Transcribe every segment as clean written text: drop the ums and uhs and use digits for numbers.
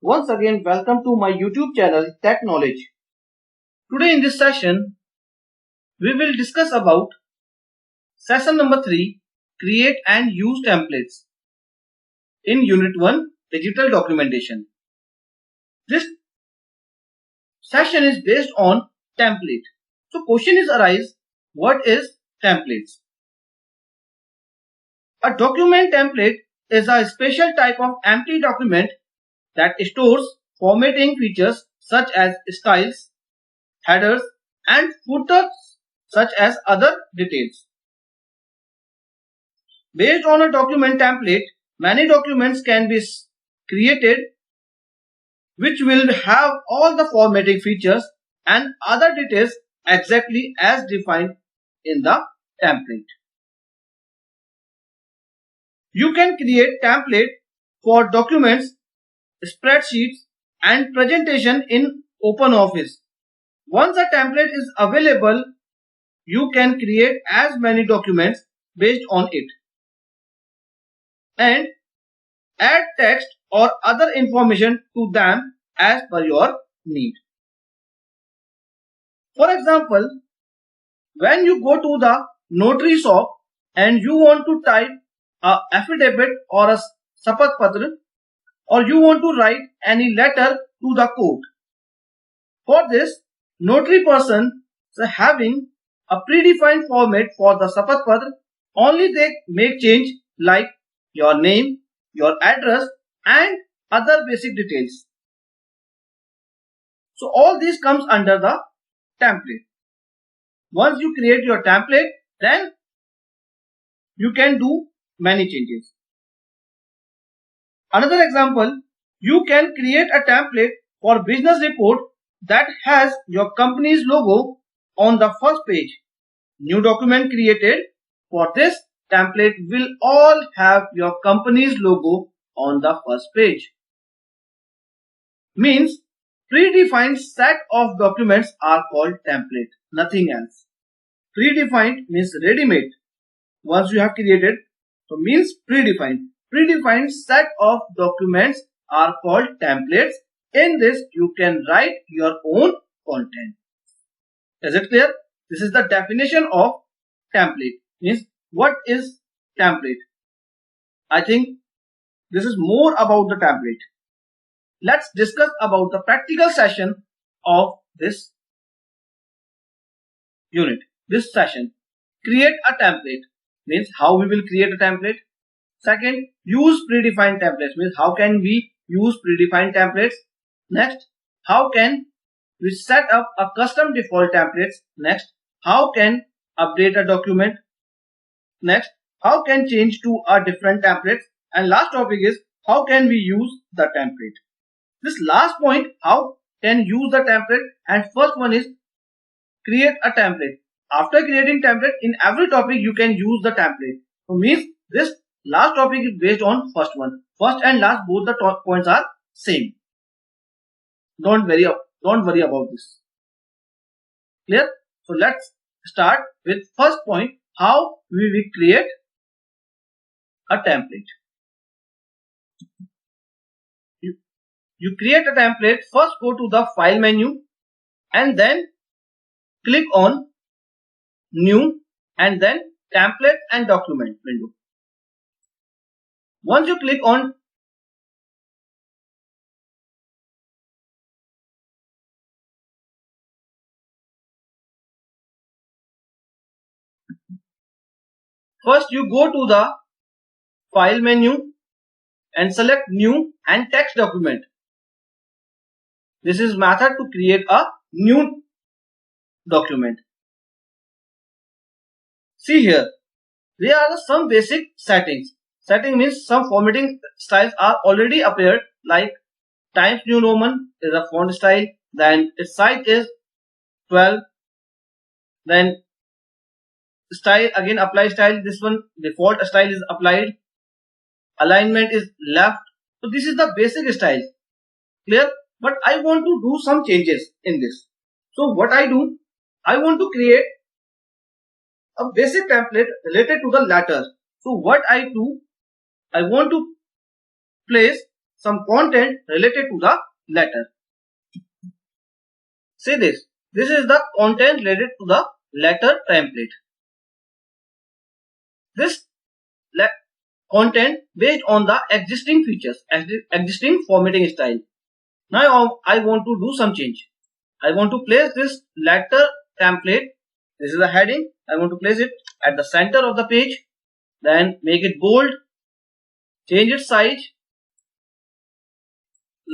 Once again, welcome to my YouTube channel Tech Knowledge. Today in this session, we will discuss about session number 3, create and use templates in Unit 1, digital documentation. This session is based on template. So question is arise, what is templates? A document template is a special type of empty document that stores formatting features such as styles, headers, and footers such as other details. Based on a document template, many documents can be created which will have all the formatting features and other details exactly as defined in the template. You can create template for documents, spreadsheets, and presentation in OpenOffice. Once a template is available, you can create as many documents based on it and add text or other information to them as per your need. For example, when you go to the notary shop and you want to type a affidavit or a shapath patra, or you want to write any letter to the court. For this, notary person is having a predefined format for the shapath patra. Only they make change like your name, your address, and other basic details. So all this comes under the template. Once you create your template, then you can do many changes. Another example, you can create a template for business report that has your company's logo on the first page. New document created for this template will all have your company's logo on the first page. Means predefined set of documents are called template, nothing else. Predefined means ready-made. Once you have created, so means predefined. Predefined set of documents are called templates. In this, you can write your own content. Is it clear? This is the definition of template. Means what is template? I think this is more about the template. Let's discuss about the practical session of this unit. This session, create a template means how we will create a template. Second, use predefined templates means how can we use predefined templates. Next, how can we set up a custom default templates. Next, how can update a document. Next, how can change to a different templates. And last topic is how can we use the template. This last point, how can use the template, and first one is create a template. After creating template, in every topic you can use the template. So means this last topic is based on first one. First and last both the top points are same. Don't worry about this. Clear? So let's start with first point, how we will create a template. You create a template, first go to the file menu and then click on new and then template and document window. Once you click on first you go to the file menu and select new and text document. This is method to create a new document. See here, there are some basic settings. Setting means some formatting styles are already appeared like Times New Roman is a font style, then its size is 12, then style again apply style, this one default style is applied, alignment is left. So this is the basic style. Clear? But I want to do some changes in this. So what I do, I want to create a basic template related to the letters. So what I do, I want to place some content related to the letter. See this. This is the content related to the letter template. This content based on the existing features, existing formatting style. Now I want to do some change. I want to place this letter template. This is the heading. I want to place it at the center of the page. Then make it bold. Change its size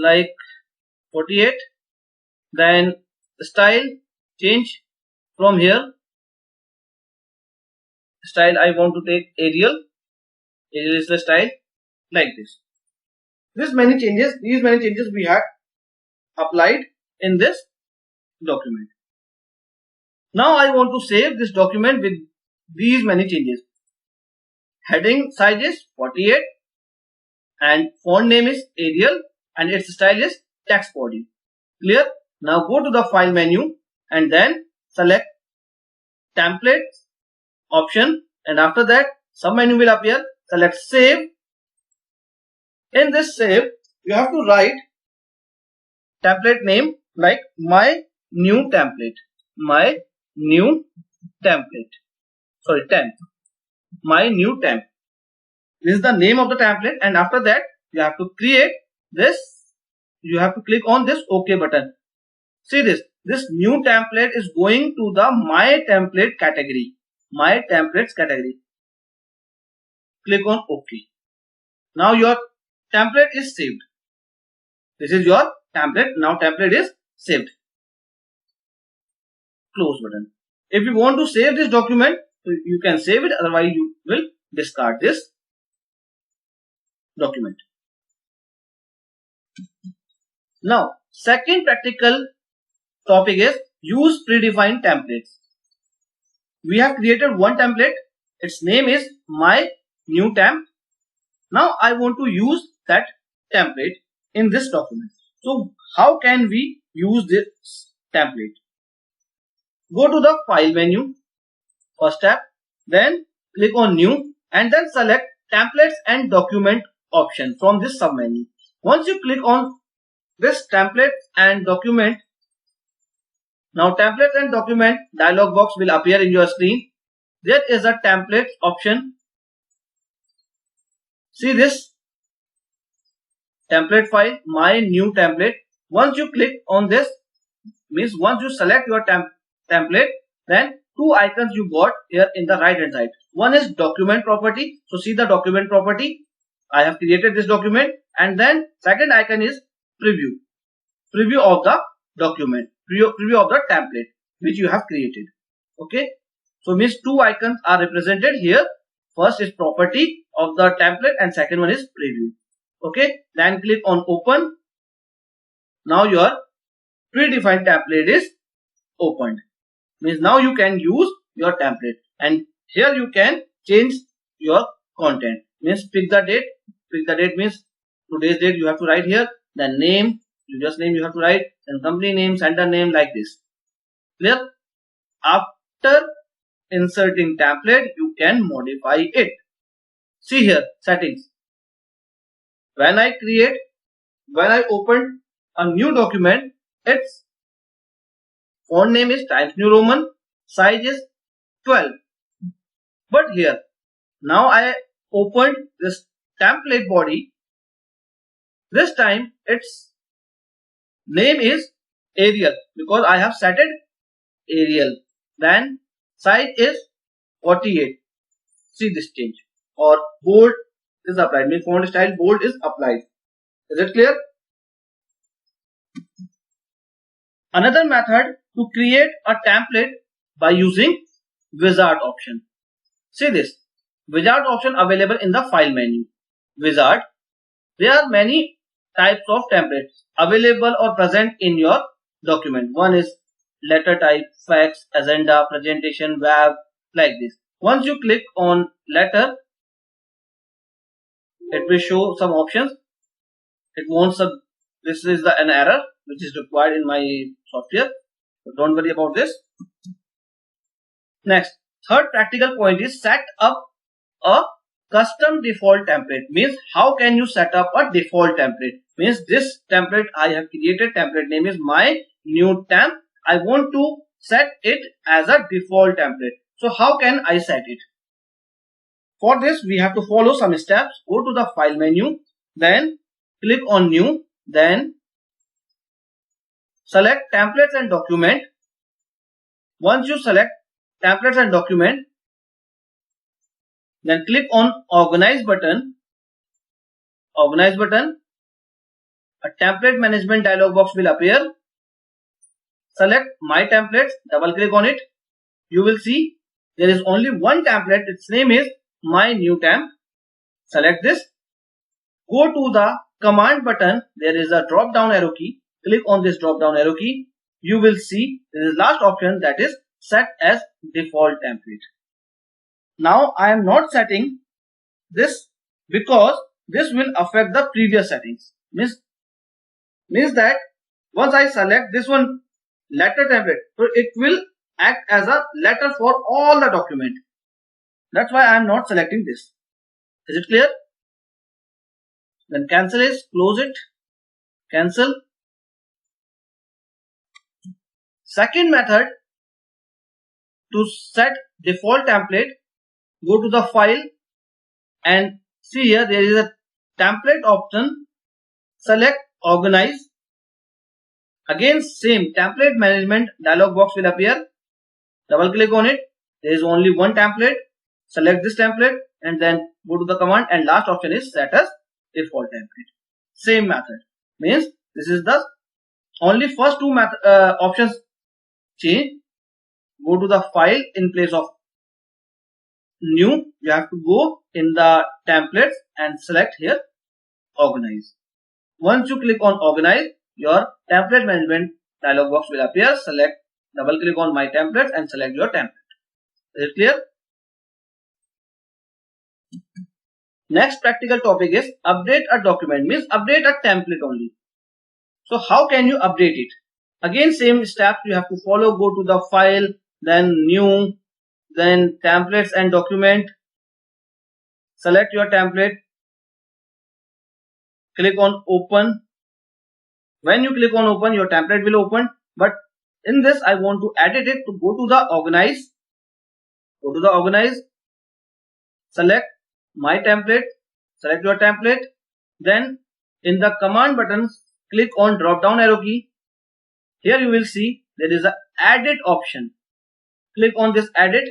like 48. Then style, change from here. Style I want to take Arial. Arial is the style, like this. These many changes we had applied in this document. Now I want to save this document with these many changes. Heading size is 48 and font name is Arial and its style is text body. Clear? Now go to the file menu and then select templates option, and after that sub menu will appear. Select save. In this save you have to write template name like my new template. My new template. Sorry, temp. My new temp. This is the name of the template, and after that you have to create this. You have to click on this OK button. See this. This new template is going to the my template category. My templates category. Click on OK. Now your template is saved. This is your template. Now template is saved. Close button. If you want to save this document, you can save it, otherwise you will discard this document. Now, second practical topic is use predefined templates. We have created one template. Its name is my new temp. Now I want to use that template in this document. So how can we use this template? Go to the file menu, first tab, then click on new and then select templates and document option from this sub menu. Once you click on this template and document, now templates and document dialog box will appear in your screen. There is a templates option. See this template file, my new template. Once you click on this, means once you select your template, then two icons you got here in the right hand side. One is document property. So see the document property. I have created this document, and then second icon is preview. Preview of the document. Preview of the template which you have created. Okay. So means two icons are represented here. First is property of the template and second one is preview. Okay. Then click on open. Now your predefined template is opened. Means now you can use your template, and here you can change your content. Means pick the date. Pick the date means today's date you have to write here. Then name, user's name you have to write. Then company name, sender name, like this. Clear? After inserting template, you can modify it. See here, settings. When I open a new document, its font name is Times New Roman, size is 12. But here, now I opened this template body. This time its name is Arial because I have set it Arial. Then size is 48. See this change. Or bold is applied. Means font style bold is applied. Is it clear? Another method to create a template by using wizard option. See this. Wizard option available in the file menu. Wizard. There are many types of templates available or present in your document. One is letter type, fax, agenda, presentation, web, like this. Once you click on letter, it will show some options. It wants a, this is an error which is required in my software. So don't worry about this. Next, third practical point is set up a custom default template means how can you set up a default template, means this template I have created, template name is my new temp. I want to set it as a default template. So how can I set it? For this we have to follow some steps. Go to the file menu, then click on new, then select templates and document. Once you select templates and document, then click on organize button. Organize button. A template management dialog box will appear. Select my templates, double click on it. You will see there is only one template, its name is my new temp. Select this. Go to the command button, there is a drop down arrow key. Click on this drop down arrow key. You will see there is last option, that is set as default template. Now I am not setting this because this will affect the previous settings. Means that once I select this one letter template, so it will act as a letter for all the document. That's why I am not selecting this. Is it clear? Then cancel is, close it, cancel. Second method to set default template, go to the file and see here there is a template option. Select organize. Again same template management dialog box will appear. Double click on it. There is only one template. Select this template and then go to the command, and last option is set as default template. Same method, means this is the only first two options change. Go to the file, in place of new you have to go in the templates and select here organize. Once you click on organize, your template management dialog box will appear. Select, double click on my templates and select your template. Is it clear? Next practical topic is update a document, means update a template only. So how can you update it? Again same steps you have to follow. Go to the file, then new, then templates and document. Select your template. Click on open. When you click on open, your template will open. But in this I want to edit it. To go to the organize. Go to the organize. Select my template. Select your template. Then in the command button, click on drop down arrow key. Here you will see there is a edit option. Click on this edit.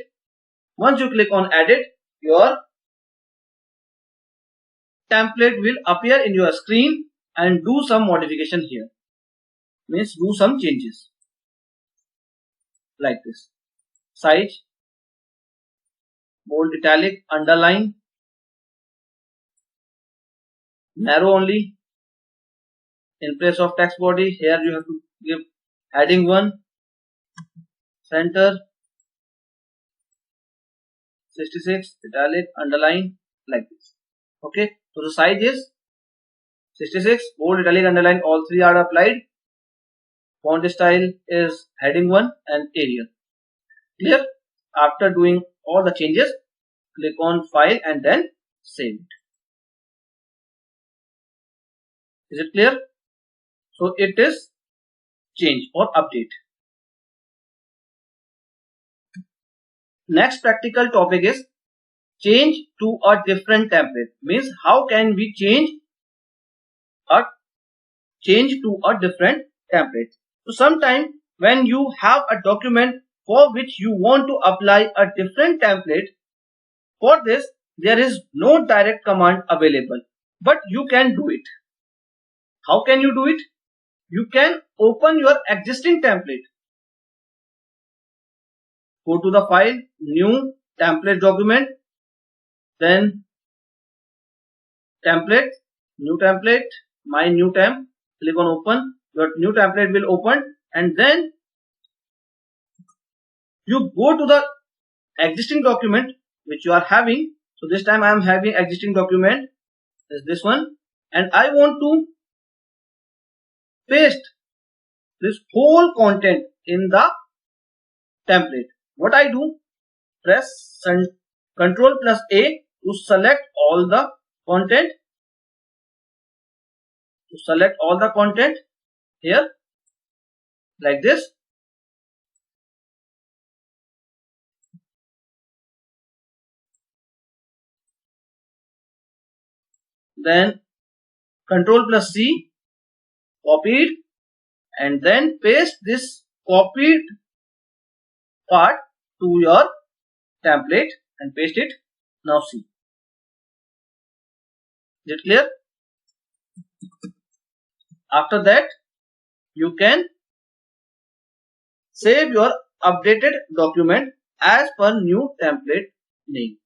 Once you click on edit, your template will appear in your screen and do some modification here. Means do some changes like this. Size, bold, italic, underline, narrow only. In place of text body, here you have to give heading 1, center, 66, italic, underline, like this. Okay, so the size is 66, bold, italic, underline, all three are applied. Font style is heading 1 and Arial. Clear? After doing all the changes, click on file and then save it. Is it clear? So it is change or update. Next practical topic is change to a different template. Means how can we change to a different template. So sometime when you have a document for which you want to apply a different template, for this there is no direct command available, but you can do it. How can you do it? You can open your existing template. Go to the file, new, template document, then template, new template, my new temp. Click on open. Your new template will open, and then you go to the existing document which you are having. So this time I am having existing document, is this one, and I want to paste this whole content in the template. What I do? Press Ctrl plus A to select all the content. To select all the content here like this. Then Ctrl+C, copied, and then paste this copied part to your template and paste it. Now see. Is it clear? After that, you can save your updated document as per new template name.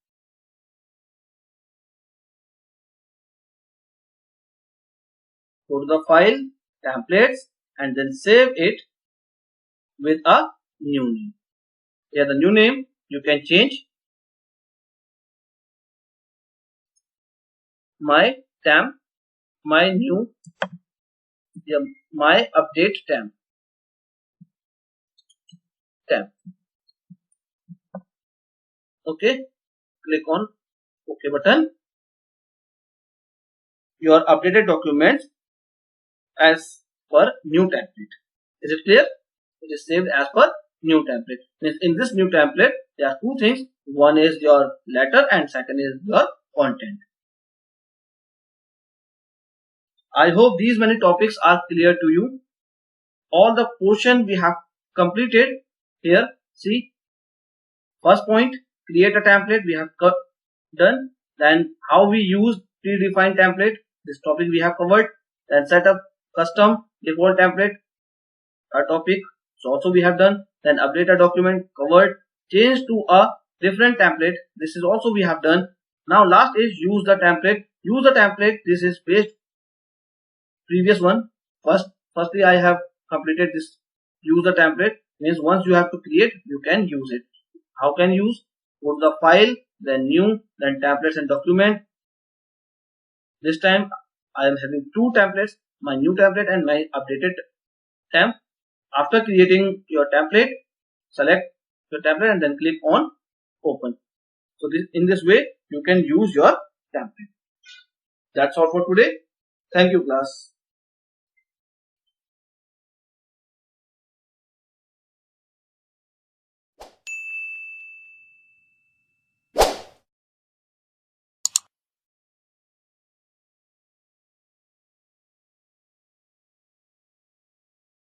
Go to the file, templates, and then save it with a new name. Here the new name you can change. My temp, my new, my update temp. Okay, click on OK button. Your updated documents as per new template. Is it clear? It is saved as per new template. Means in this new template there are two things. One is your letter and second is your content. I hope these many topics are clear to you. All the portion we have completed here. See, first point, create a template we have done. Then how we use predefined template, this topic we have covered. Then set up custom default template, a topic, so also we have done. Then update a document, covered. Change to a different template, this is also we have done. Now last is use the template. Use the template, this is based previous one. Firstly I have completed this. Use the template means once you have to create, you can use it. How can use? Go to the file, then new, then templates and document. This time I am having two templates, my new template and my updated temp. After creating your template, select your template and then click on open. So in this way you can use your template. That's all for today. Thank you class.